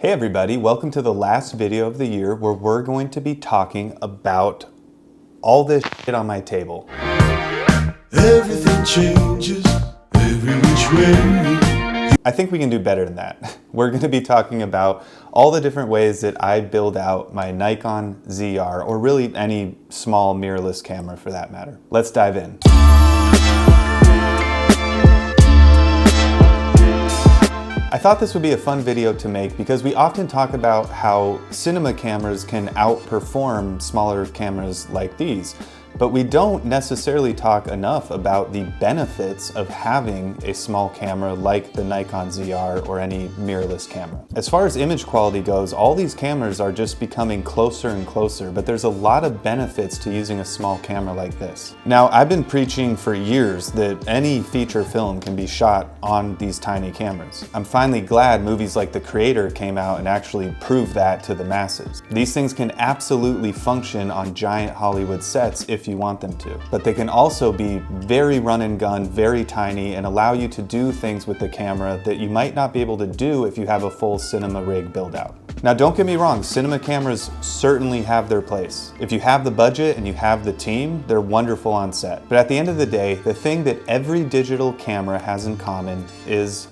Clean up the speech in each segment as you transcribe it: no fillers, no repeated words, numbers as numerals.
Hey everybody, welcome to the last video of the year where we're going to be talking about all this shit on my table. Everything changes every which way. I think we can do better than that. We're going to be talking about all the different ways that I build out my Nikon ZR, or really any small mirrorless camera for that matter. Let's dive in. I thought this would be a fun video to make because we often talk about how cinema cameras can outperform smaller cameras like these, but we don't necessarily talk enough about the benefits of having a small camera like the Nikon ZR or any mirrorless camera. As far as image quality goes, all these cameras are just becoming closer and closer, but there's a lot of benefits to using a small camera like this. Now, I've been preaching for years that any feature film can be shot on these tiny cameras. I'm finally glad movies like The Creator came out and actually proved that to the masses. These things can absolutely function on giant Hollywood sets if you want them to. But they can also be very run and gun, very tiny, and allow you to do things with the camera that you might not be able to do if you have a full cinema rig build out. Now don't get me wrong, cinema cameras certainly have their place. If you have the budget and you have the team, they're wonderful on set. But at the end of the day, the thing that every digital camera has in common is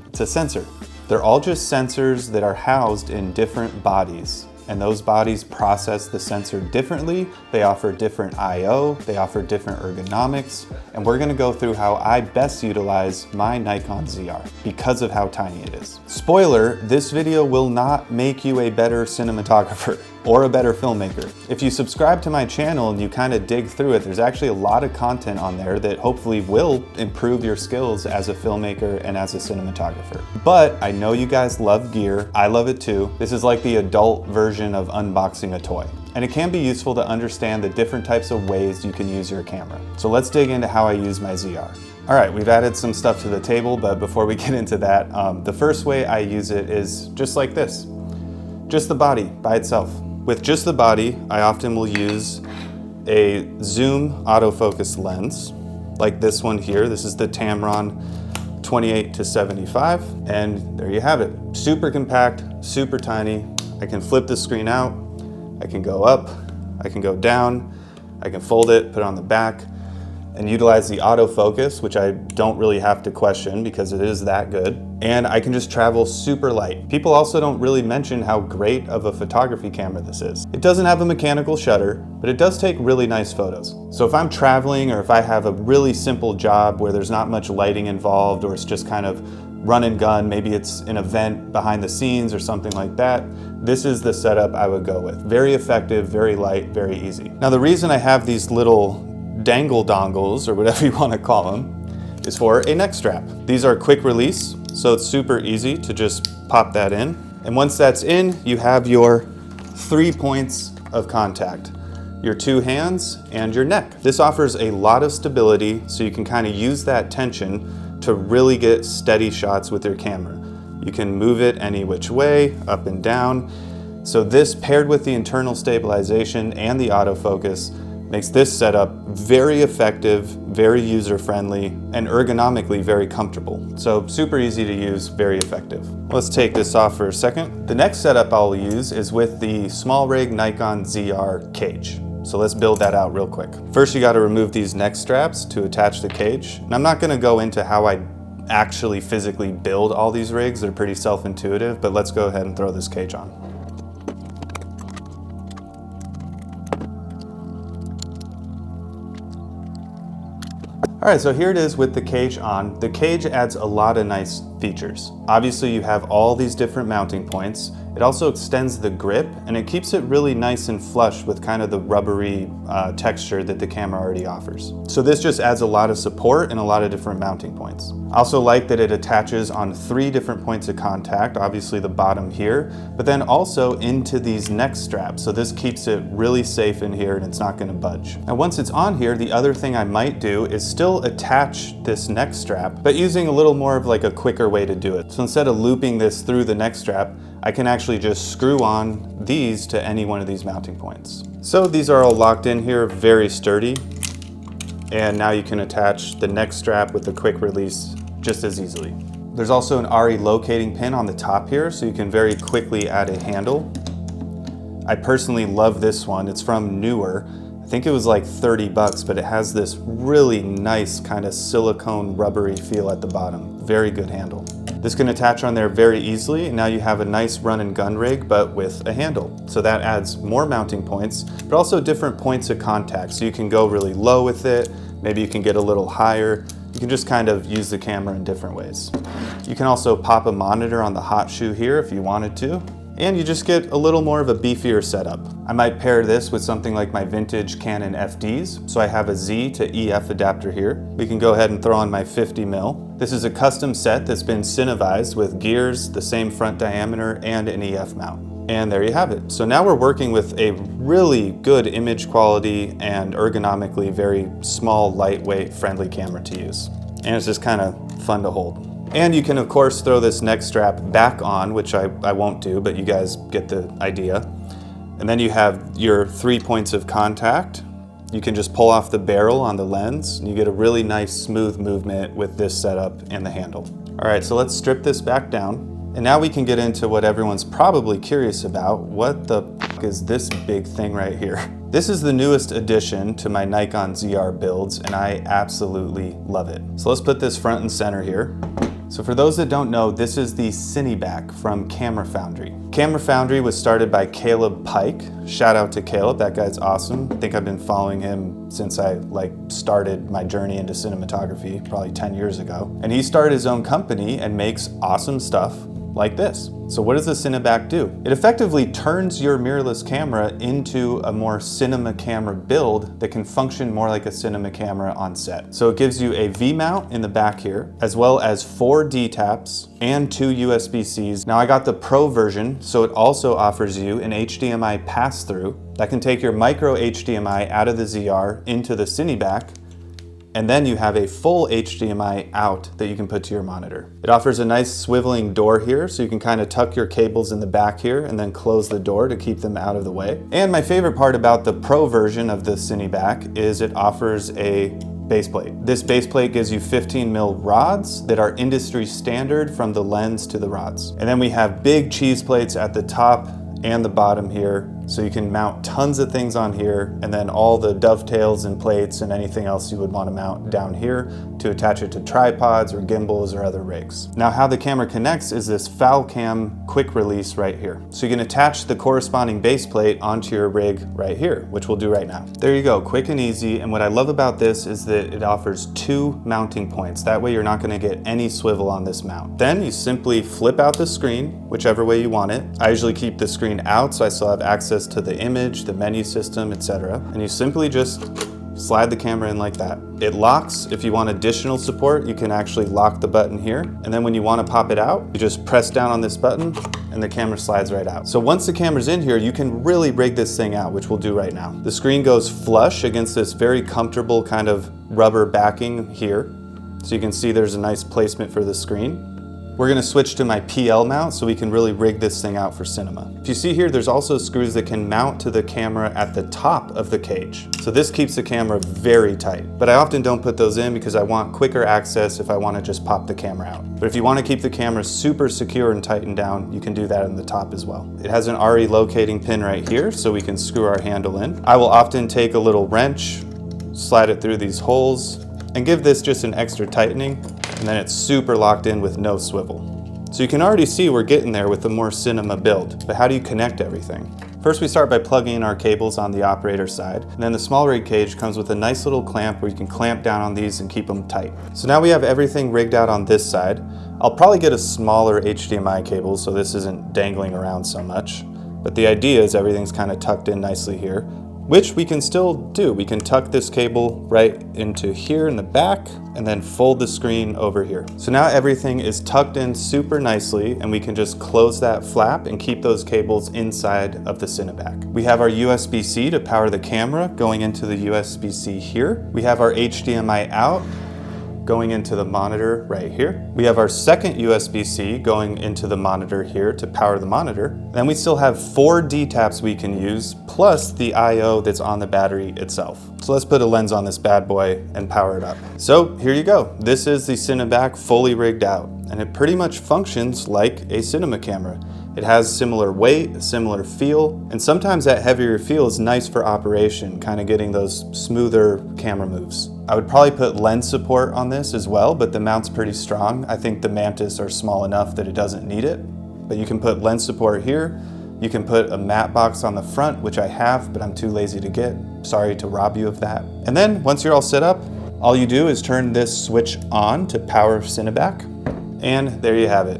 it's a sensor. They're all just sensors that are housed in different bodies. And those bodies process the sensor differently. They offer different I/O, they offer different ergonomics, and we're gonna go through how I best utilize my Nikon ZR because of how tiny it is. Spoiler, this video will not make you a better cinematographer or a better filmmaker. If you subscribe to my channel and you kind of dig through it, there's actually a lot of content on there that hopefully will improve your skills as a filmmaker and as a cinematographer. But I know you guys love gear. I love it too. This is like the adult version of unboxing a toy. And it can be useful to understand the different types of ways you can use your camera. So let's dig into how I use my ZR. All right, we've added some stuff to the table, but before we get into that, the first way I use it is just like this. Just the body by itself. With just the body, I often will use a zoom autofocus lens, like this one here. This is the Tamron 28-75, and there you have it. Super compact, super tiny. I can flip the screen out, I can go up, I can go down, I can fold it, put it on the back, and utilize the autofocus, which I don't really have to question because it is that good. And I can just travel super light. People also don't really mention how great of a photography camera this is. It doesn't have a mechanical shutter, but it does take really nice photos. So if I'm traveling or if I have a really simple job where there's not much lighting involved or it's just kind of run and gun, maybe it's an event behind the scenes or something like that, this is the setup I would go with. Very effective, very light, very easy. Now the reason I have these little dangle dongles, or whatever you want to call them, is for a neck strap. These are quick release, so it's super easy to just pop that in. And once that's in, you have your 3 points of contact, your 2 hands and your neck. This offers a lot of stability, so you can kind of use that tension to really get steady shots with your camera. You can move it any which way, up and down. So this, paired with the internal stabilization and the autofocus, makes this setup very effective, very user-friendly, and ergonomically very comfortable. So super easy to use, very effective. Let's take this off for a second. The next setup I'll use is with the small rig Nikon ZR cage. So let's build that out real quick. First, you gotta remove these neck straps to attach the cage. And I'm not gonna go into how I actually physically build all these rigs. They're pretty self-intuitive, but let's go ahead and throw this cage on. All right, so here it is with the cage on. The cage adds a lot of nice features. Obviously, you have all these different mounting points. It also extends the grip, and it keeps it really nice and flush with kind of the rubbery texture that the camera already offers. So this just adds a lot of support and a lot of different mounting points. I also like that it attaches on 3 different points of contact, obviously the bottom here, but then also into these neck straps. So this keeps it really safe in here and it's not gonna budge. And once it's on here, the other thing I might do is still attach this neck strap, but using a little more of like a quicker way to do it. So instead of looping this through the neck strap, I can actually just screw on these to any one of these mounting points. So these are all locked in here, very sturdy. And now you can attach the neck strap with the quick release just as easily. There's also an RE locating pin on the top here, so you can very quickly add a handle. I personally love this one. It's from Newer. I think it was like 30 bucks, but it has this really nice kind of silicone rubbery feel at the bottom. Very good handle. This can attach on there very easily, and now you have a nice run and gun rig, but with a handle. So that adds more mounting points, but also different points of contact. So you can go really low with it, maybe you can get a little higher. You can just kind of use the camera in different ways. You can also pop a monitor on the hot shoe here if you wanted to, and you just get a little more of a beefier setup. I might pair this with something like my vintage Canon FDs. So I have a Z to EF adapter here. We can go ahead and throw on my 50mm. This is a custom set that's been Cinevized with gears, the same front diameter, and an EF mount. And there you have it. So now we're working with a really good image quality and ergonomically very small, lightweight, friendly camera to use. And it's just kind of fun to hold. And you can of course throw this neck strap back on, which I won't do, but you guys get the idea. And then you have your 3 points of contact. You can just pull off the barrel on the lens, and you get a really nice smooth movement with this setup and the handle. All right, so let's strip this back down. And now we can get into what everyone's probably curious about. What the f is this big thing right here? This is the newest addition to my Nikon ZR builds, and I absolutely love it. So let's put this front and center here. So for those that don't know, this is the Cineback from Camera Foundry. Camera Foundry was started by Caleb Pike. Shout out to Caleb, that guy's awesome. I think I've been following him since I started my journey into cinematography probably 10 years ago. And he started his own company and makes awesome stuff like this. So what does the Cineback do? It effectively turns your mirrorless camera into a more cinema camera build that can function more like a cinema camera on set. So it gives you a V-mount in the back here, as well as 4 D-taps and 2 USB-Cs. Now I got the Pro version, so it also offers you an HDMI pass-through that can take your micro HDMI out of the ZR into the Cineback, and then you have a full HDMI out that you can put to your monitor. It offers a nice swiveling door here, so you can kind of tuck your cables in the back here and then close the door to keep them out of the way. And my favorite part about the Pro version of the Cineback is it offers a base plate. This base plate gives you 15mm rods that are industry standard from the lens to the rods. And then we have big cheese plates at the top and the bottom here, so you can mount tons of things on here, and then all the dovetails and plates and anything else you would want to mount down here to attach it to tripods or gimbals or other rigs. Now how the camera connects is this foul cam quick release right here. So you can attach the corresponding base plate onto your rig right here, which we'll do right now. There you go, quick and easy. And what I love about this is that it offers 2 mounting points. That way you're not going to get any swivel on this mount. Then you simply flip out the screen, whichever way you want it. I usually keep the screen out so I still have access to the image, the menu system, etc. And you simply just slide the camera in like that. It locks. If you want additional support, you can actually lock the button here. And then when you want to pop it out, you just press down on this button and the camera slides right out. So once the camera's in here, you can really rig this thing out, which we'll do right now. The screen goes flush against this very comfortable kind of rubber backing here. So you can see there's a nice placement for the screen. We're going to switch to my PL mount so we can really rig this thing out for cinema. If you see here, there's also screws that can mount to the camera at the top of the cage. So this keeps the camera very tight. But I often don't put those in because I want quicker access if I want to just pop the camera out. But if you want to keep the camera super secure and tightened down, you can do that in the top as well. It has an RE locating pin right here so we can screw our handle in. I will often take a little wrench, slide it through these holes, and give this just an extra tightening, and then it's super locked in with no swivel. So you can already see we're getting there with the more cinema build, but how do you connect everything? First we start by plugging in our cables on the operator side, and then the small rig cage comes with a nice little clamp where you can clamp down on these and keep them tight. So now we have everything rigged out on this side. I'll probably get a smaller HDMI cable so this isn't dangling around so much, but the idea is everything's kind of tucked in nicely here, which we can still do. We can tuck this cable right into here in the back and then fold the screen over here. So now everything is tucked in super nicely and we can just close that flap and keep those cables inside of the Cineback. We have our USB-C to power the camera going into the USB-C here. We have our HDMI out going into the monitor right here. We have our second USB-C going into the monitor here to power the monitor. Then we still have 4 D-taps we can use, plus the I/O that's on the battery itself. So let's put a lens on this bad boy and power it up. So here you go. This is the Cineback fully rigged out. and it pretty much functions like a cinema camera. It has similar weight, similar feel, and sometimes that heavier feel is nice for operation, kind of getting those smoother camera moves. I would probably put lens support on this as well, but the mount's pretty strong. I think the Mantis are small enough that it doesn't need it, but you can put lens support here. You can put a matte box on the front, which I have, but I'm too lazy to get. Sorry to rob you of that. And then once you're all set up, all you do is turn this switch on to power Cineback, and there you have it.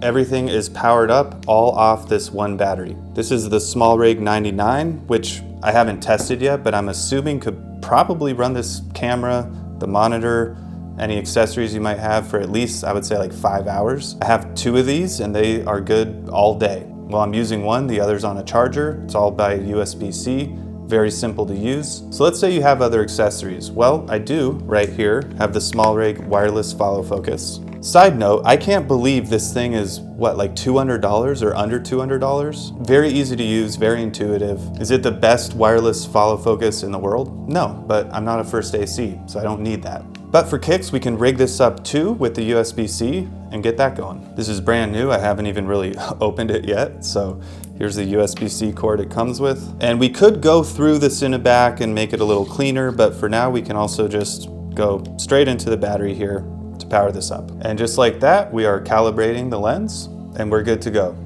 Everything is powered up, all off this one battery. This is the SmallRig 99, which I haven't tested yet, but I'm assuming could probably run this camera, the monitor, any accessories you might have for at least, I would say, like 5 hours. I have 2 of these and they are good all day. Well, I'm using one, the other's on a charger. It's all by USB-C, very simple to use. So let's say you have other accessories. Well, I do right here have the SmallRig wireless follow focus. Side note, I can't believe this thing is, what, like $200 or under $200? Very easy to use, very intuitive. Is it the best wireless follow focus in the world? No, but I'm not a first AC, so I don't need that. But for kicks, we can rig this up too with the USB-C and get that going. This is brand new. I haven't even really opened it yet. So here's the USB-C cord it comes with. And we could go through the Cineback and make it a little cleaner, but for now we can also just go straight into the battery here to power this up. And just like that, we are calibrating the lens and we're good to go.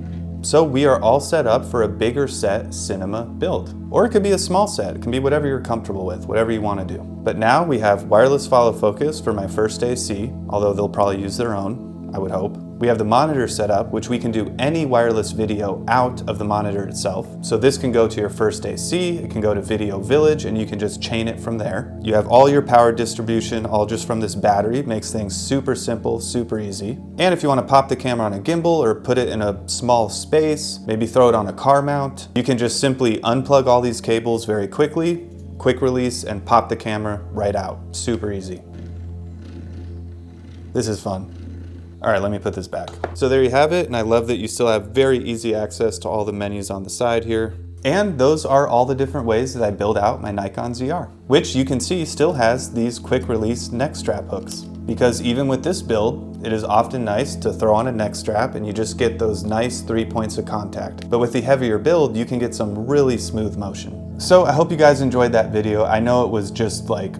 So we are all set up for a bigger set cinema build. Or it could be a small set. It can be whatever you're comfortable with, whatever you want to do. But now we have wireless follow focus for my first AC, although they'll probably use their own, I would hope. We have the monitor set up, which we can do any wireless video out of the monitor itself. So this can go to your first AC, it can go to Video Village, and you can just chain it from there. You have all your power distribution, all just from this battery. It makes things super simple, super easy. And if you want to pop the camera on a gimbal or put it in a small space, maybe throw it on a car mount, you can just simply unplug all these cables very quickly, quick release, and pop the camera right out. Super easy. This is fun. All right, let me put this back. So there you have it, and I love that you still have very easy access to all the menus on the side here. And those are all the different ways that I build out my Nikon ZR, which you can see still has these quick release neck strap hooks. Because even with this build, it is often nice to throw on a neck strap and you just get those nice 3 points of contact. But with the heavier build, you can get some really smooth motion. So I hope you guys enjoyed that video. I know it was just like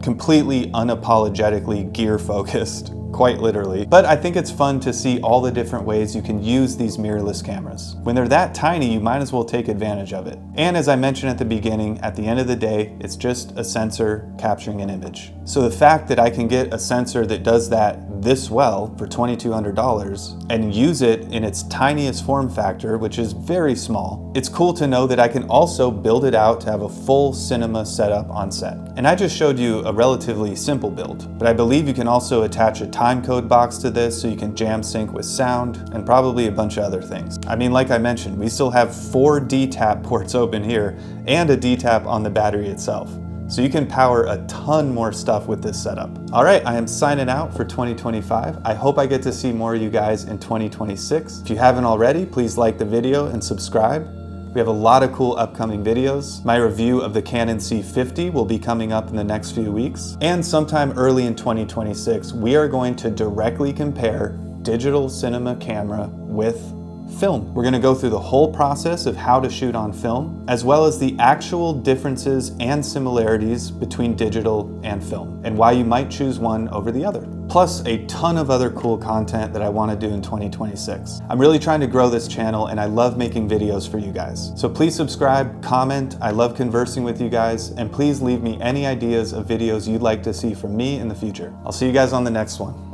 completely unapologetically gear focused. Quite literally. But I think it's fun to see all the different ways you can use these mirrorless cameras. When they're that tiny, you might as well take advantage of it. And as I mentioned at the beginning, at the end of the day, it's just a sensor capturing an image. So the fact that I can get a sensor that does that this well for $2,200 and use it in its tiniest form factor, which is very small, it's cool to know that I can also build it out to have a full cinema setup on set. And I just showed you a relatively simple build, but I believe you can also attach a time code box to this so you can jam sync with sound and probably a bunch of other things. I mean, like I mentioned, we still have 4 D-tap ports open here and a D-tap on the battery itself. So you can power a ton more stuff with this setup. All right, I am signing out for 2025. I hope I get to see more of you guys in 2026. If you haven't already, please like the video and subscribe. We have a lot of cool upcoming videos. My review of the Canon C50 will be coming up in the next few weeks. And sometime early in 2026, we are going to directly compare digital cinema camera with film. We're gonna go through the whole process of how to shoot on film, as well as the actual differences and similarities between digital and film, and why you might choose one over the other. Plus a ton of other cool content that I wanna do in 2026. I'm really trying to grow this channel and I love making videos for you guys. So please subscribe, comment, I love conversing with you guys, and please leave me any ideas of videos you'd like to see from me in the future. I'll see you guys on the next one.